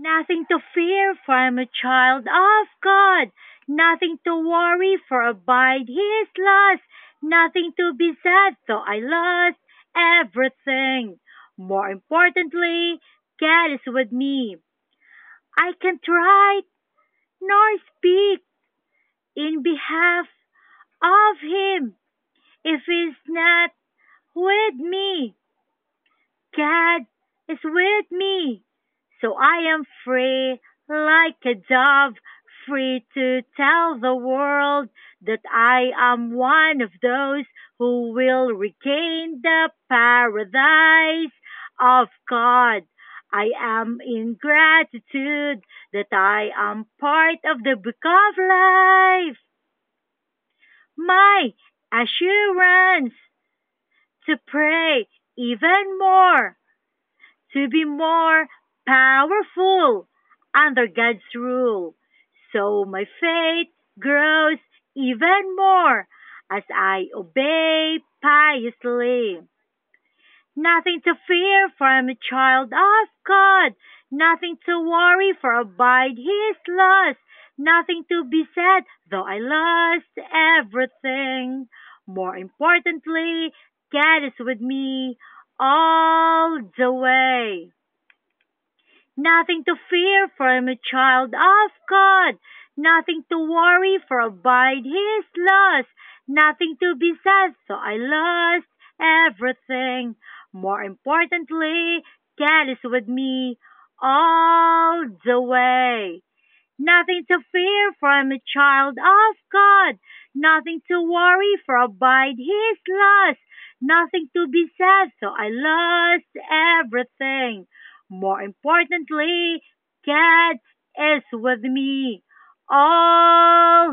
Nothing to fear, for I'm a child of God. Nothing to worry, for abide His lost. Nothing to be sad, though I lost everything. More importantly, God is with me. I can't write nor speak in behalf of Him if He's not with me. God is with me. So I am free like a dove, free to tell the world that I am one of those who will regain the paradise of God. I am in gratitude that I am part of the book of life. My assurance to pray even more, to be more powerful under God's rule. So my faith grows even more as I obey piously. Nothing to fear, for I'm a child of God. Nothing to worry, for abide His laws. Nothing to be sad, though I lost everything. More importantly, God is with me all the way. Nothing to fear, for I'm a child of God. Nothing to worry, for abide His laws. Nothing to be sad, so I lost everything. More importantly, God is with me all the way. Nothing to fear, for I'm a child of God. Nothing to worry, for abide His laws. Nothing to be sad, so I lost everything. More importantly, God is with me all